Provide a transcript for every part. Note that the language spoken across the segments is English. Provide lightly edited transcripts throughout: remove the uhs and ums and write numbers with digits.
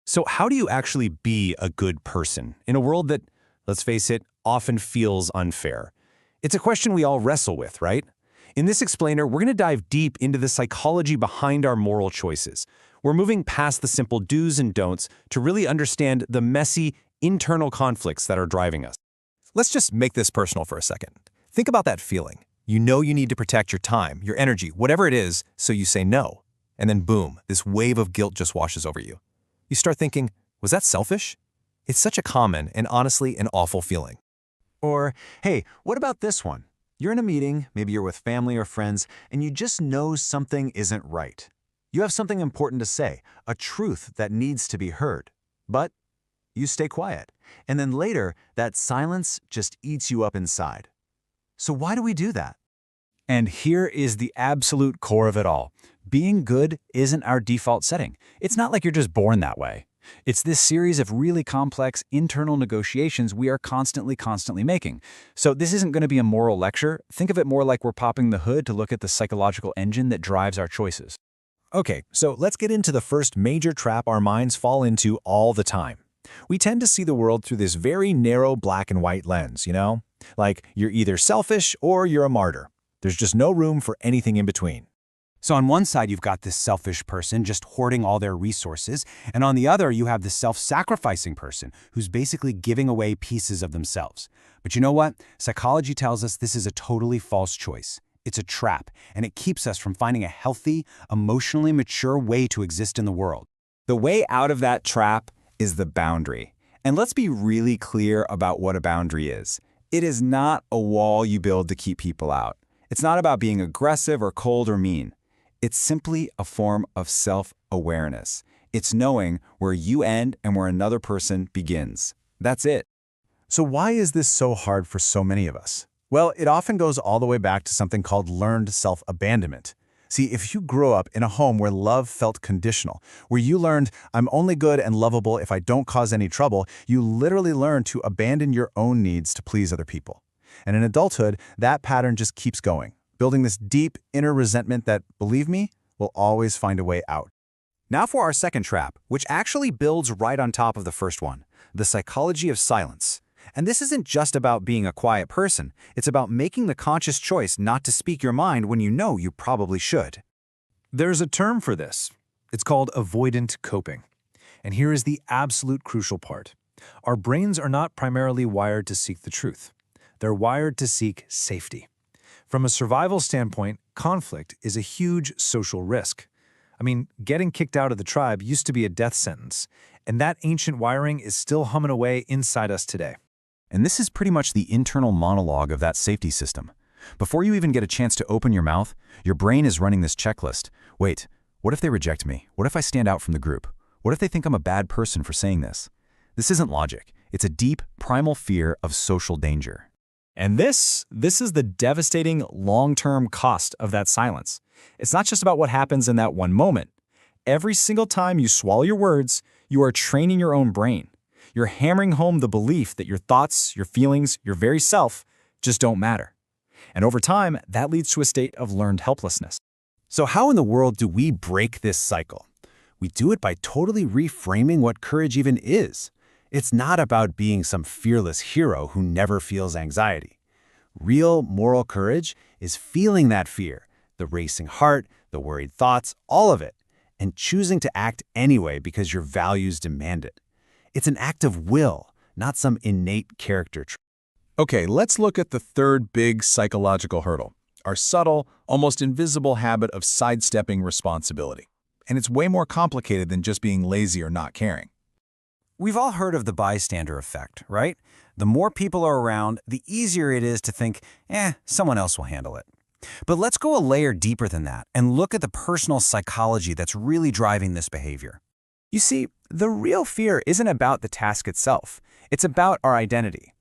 So how do you actually be a good person in a world that, let's face it, often feels unfair? It's a question we all wrestle with, right? In this explainer, we're going to dive deep into the psychology behind our moral choices. We're moving past the simple do's and don'ts to really understand the messy, internal conflicts that are driving us. Let's just make this personal for a second. Think about that feeling. You know you need to protect your time, your energy, whatever it is, so you say no. And then boom, this wave of guilt just washes over you. You start thinking, was that selfish? It's such a common and honestly an awful feeling. Or, hey, what about this one? You're in a meeting, maybe you're with family or friends, and you just know something isn't right. You have something important to say, a truth that needs to be heard. But you stay quiet. And then later, that silence just eats you up inside. So why do we do that? And here is the absolute core of it all. Being good isn't our default setting. It's not like you're just born that way. It's this series of really complex internal negotiations we are constantly making. So this isn't going to be a moral lecture. Think of it more like we're popping the hood to look at the psychological engine that drives our choices. Okay, so let's get into the first major trap our minds fall into all the time. We tend to see the world through this very narrow black and white lens, you know? Like you're either selfish or you're a martyr. There's just no room for anything in between. So on one side, you've got this selfish person just hoarding all their resources, and on the other, you have the self-sacrificing person who's basically giving away pieces of themselves. But you know what? Psychology tells us this is a totally false choice. It's a trap, and it keeps us from finding a healthy, emotionally mature way to exist in the world. The way out of that trap is the boundary. And let's be really clear about what a boundary is. It is not a wall you build to keep people out. It's not about being aggressive or cold or mean. It's simply a form of self-awareness. It's knowing where you end and where another person begins. That's it. So why is this so hard for so many of us? Well, it often goes all the way back to something called learned self-abandonment. See, if you grow up in a home where love felt conditional, where you learned, I'm only good and lovable if I don't cause any trouble, you literally learn to abandon your own needs to please other people. And in adulthood, that pattern just keeps going, building this deep inner resentment that, believe me, will always find a way out. Now for our second trap, which actually builds right on top of the first one, the psychology of silence. And this isn't just about being a quiet person. It's about making the conscious choice not to speak your mind when you know you probably should. There's a term for this. It's called avoidant coping. And here is the absolute crucial part. Our brains are not primarily wired to seek the truth. They're wired to seek safety. From a survival standpoint, conflict is a huge social risk. I mean, getting kicked out of the tribe used to be a death sentence, and that ancient wiring is still humming away inside us today. And this is pretty much the internal monologue of that safety system. Before you even get a chance to open your mouth, your brain is running this checklist. Wait, what if they reject me? What if I stand out from the group? What if they think I'm a bad person for saying this? This isn't logic. It's a deep, primal fear of social danger. And this is the devastating long-term cost of that silence. It's not just about what happens in that one moment. Every single time you swallow your words, you are training your own brain. You're hammering home the belief that your thoughts, your feelings, your very self just don't matter. And over time, that leads to a state of learned helplessness. So how in the world do we break this cycle? We do it by totally reframing what courage even is. It's not about being some fearless hero who never feels anxiety. Real moral courage is feeling that fear, the racing heart, the worried thoughts, all of it, and choosing to act anyway because your values demand it. It's an act of will, not some innate character trait. Okay, let's look at the third big psychological hurdle, our subtle, almost invisible habit of sidestepping responsibility. And it's way more complicated than just being lazy or not caring. We've all heard of the bystander effect, right? The more people are around, the easier it is to think, someone else will handle it. But let's go a layer deeper than that and look at the personal psychology that's really driving this behavior. You see, the real fear isn't about the task itself. It's about our identity.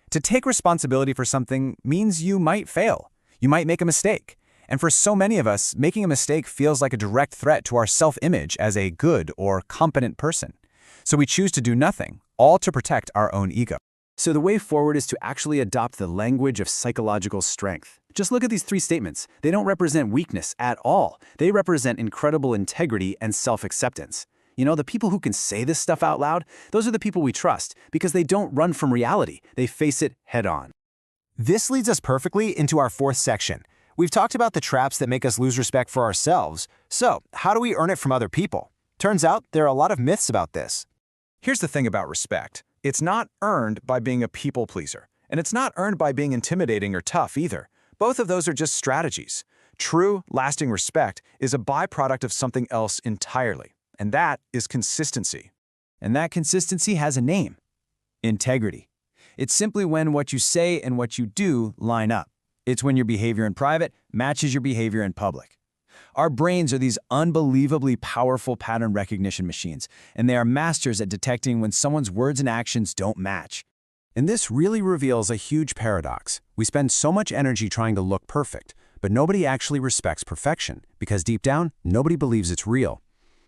To take responsibility for something means you might fail. You might make a mistake. And for so many of us, making a mistake feels like a direct threat to our self-image as a good or competent person. So we choose to do nothing, all to protect our own ego. So the way forward is to actually adopt the language of psychological strength. Just look at these three statements. They don't represent weakness at all. They represent incredible integrity and self-acceptance. You know, the people who can say this stuff out loud, those are the people we trust because they don't run from reality. They face it head on. This leads us perfectly into our fourth section. We've talked about the traps that make us lose respect for ourselves. So, how do we earn it from other people? Turns out there are a lot of myths about this. Here's the thing about respect. It's not earned by being a people pleaser, and it's not earned by being intimidating or tough either. Both of those are just strategies. True, lasting respect is a byproduct of something else entirely, and that is consistency. And that consistency has a name: integrity. It's simply when what you say and what you do line up. It's when your behavior in private matches your behavior in public. Our brains are these unbelievably powerful pattern recognition machines, and they are masters at detecting when someone's words and actions don't match. And this really reveals a huge paradox. We spend so much energy trying to look perfect, but nobody actually respects perfection, because deep down, nobody believes it's real.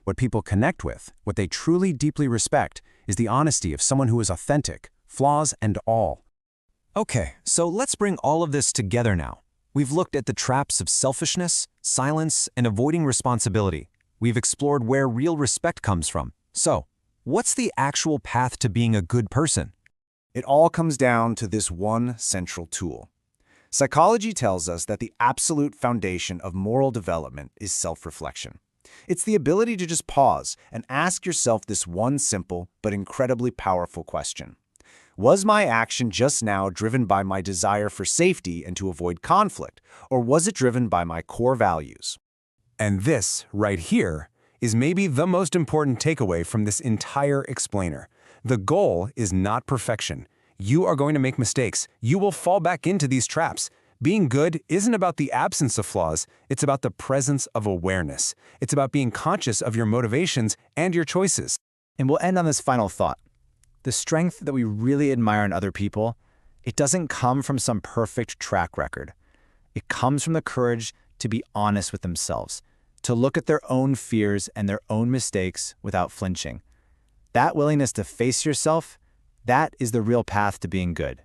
What people connect with, what they truly deeply respect, is the honesty of someone who is authentic, flaws and all. Okay, so let's bring all of this together now. We've looked at the traps of selfishness, silence, and avoiding responsibility. We've explored where real respect comes from. So, what's the actual path to being a good person? It all comes down to this one central tool. Psychology tells us that the absolute foundation of moral development is self-reflection. It's the ability to just pause and ask yourself this one simple but incredibly powerful question. Was my action just now driven by my desire for safety and to avoid conflict, or was it driven by my core values? And this, right here, is maybe the most important takeaway from this entire explainer. The goal is not perfection. You are going to make mistakes. You will fall back into these traps. Being good isn't about the absence of flaws. It's about the presence of awareness. It's about being conscious of your motivations and your choices. And we'll end on this final thought. The strength that we really admire in other people, it doesn't come from some perfect track record. It comes from the courage to be honest with themselves, to look at their own fears and their own mistakes without flinching. That willingness to face yourself, that is the real path to being good.